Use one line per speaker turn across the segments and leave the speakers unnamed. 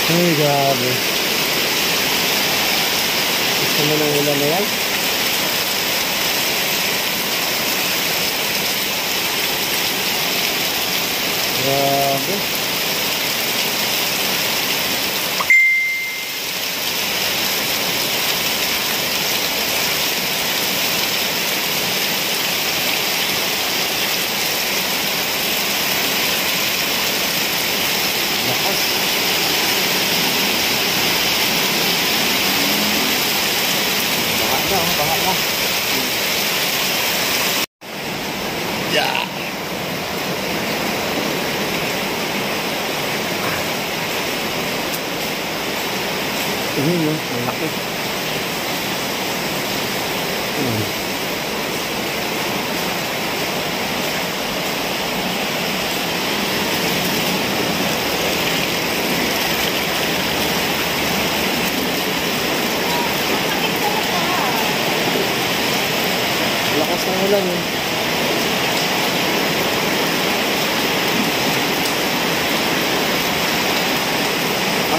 Ay, grabe. Gusto mo ng ulan na yan? Grabe. Lakas. Baha na. Yeah. Mo, ang laki. Lakas ng ulan eh.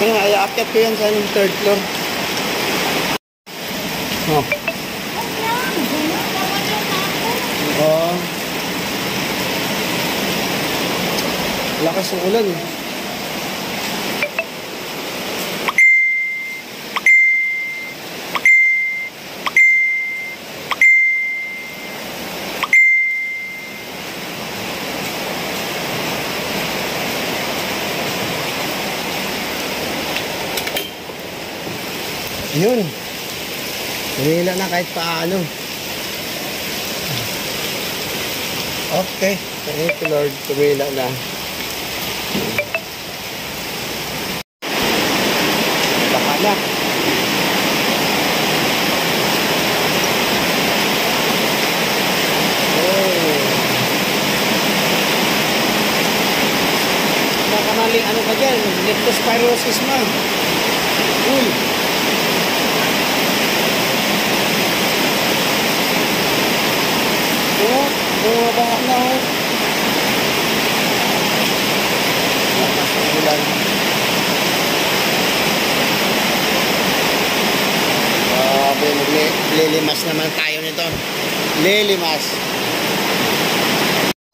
Ako nga, i-akyat ko yan sa third floor. Oh. Oh. Lakas ng ulan eh. Yun. Tumila na kahit paano. Okay. Thank you, Lord. Tumila na. Baka na. Nakamaling ano ka dyan? Leptospirosis mo. Uy. Bumabaha na ho. Lakas ng ulan. Grabe, lilimas naman tayo nito. Lilimas.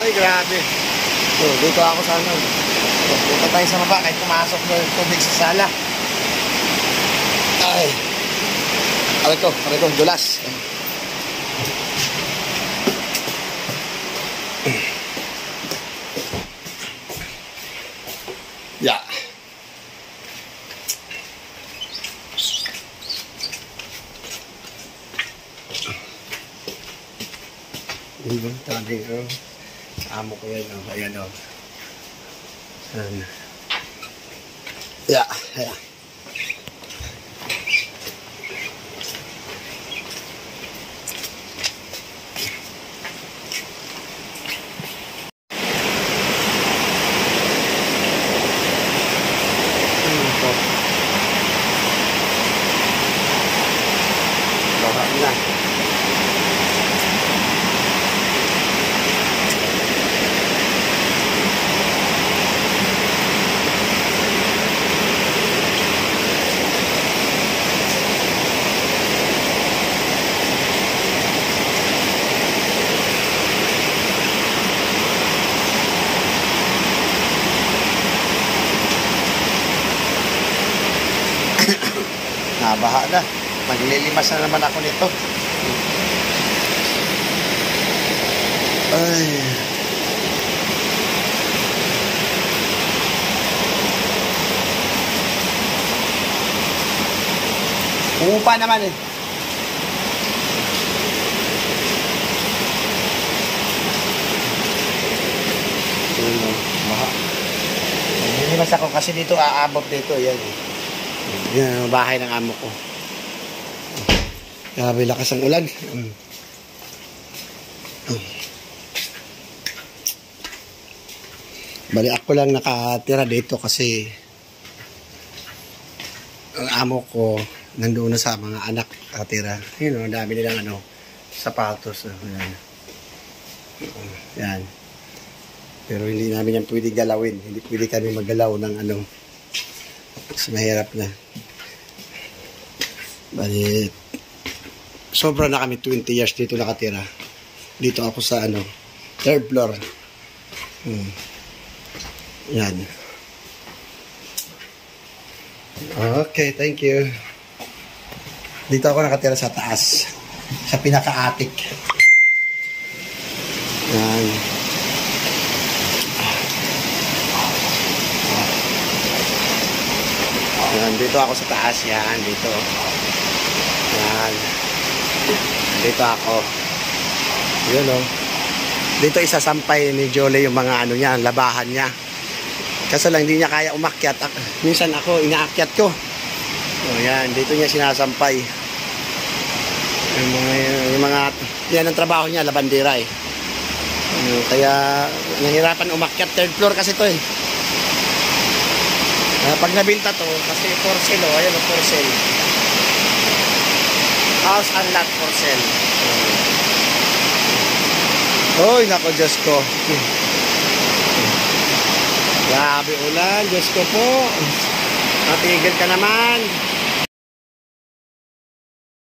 Ay, grabe. So, dito ako sa ano. Punta tayo sa baba kahit pumasok na yung tubig sa sala. Ay. Aray ko, dulas. Yeah. Diba? Tabi ko. Amo ko yan. Oh. Ayan o. Oh. Yeah. Yeah. Nabaha na. Maglilimas na naman ako nito. Ay. Umupa naman eh. Baha. Maglilimas ako kasi dito aabot dito. Yan eh. Yan ang bahay ng amo ko. Grabe lakas ang ulan. Bali ako lang nakatira dito kasi ang amo ko nandoon na sa mga anak nakatira. Yun o, dami nilang ano, sapatos. Yan. Yan. Pero hindi namin yan pwede galawin. Hindi pwede kami maggalaw ng ano. Mas mahirap na. Bali, sobra na kami 20 years dito nakatira. Dito ako sa ano, third floor. Yan. Okay, thank you. Dito ako nakatira sa taas. Sa pinaka-attic. Yan. Yan, dito ako sa taas. Yan, dito. Yan. Dito ako. Yun o. Dito isasampay ni Jolie yung mga ano niya, labahan niya. Kaso lang hindi niya kaya umakyat. Minsan ako, inaakyat ko. O yan, dito niya sinasampay. Yung mga yan ang trabaho niya, labandera eh. Kaya nahirapan umakyat. Third floor kasi to eh. Pag nabilta to, kasi for sale o, ayan o, for sale. House and lot for sale. Oy, nako, Diyos ko. Grabe ulan, Diyos ko po. Matigil ka naman.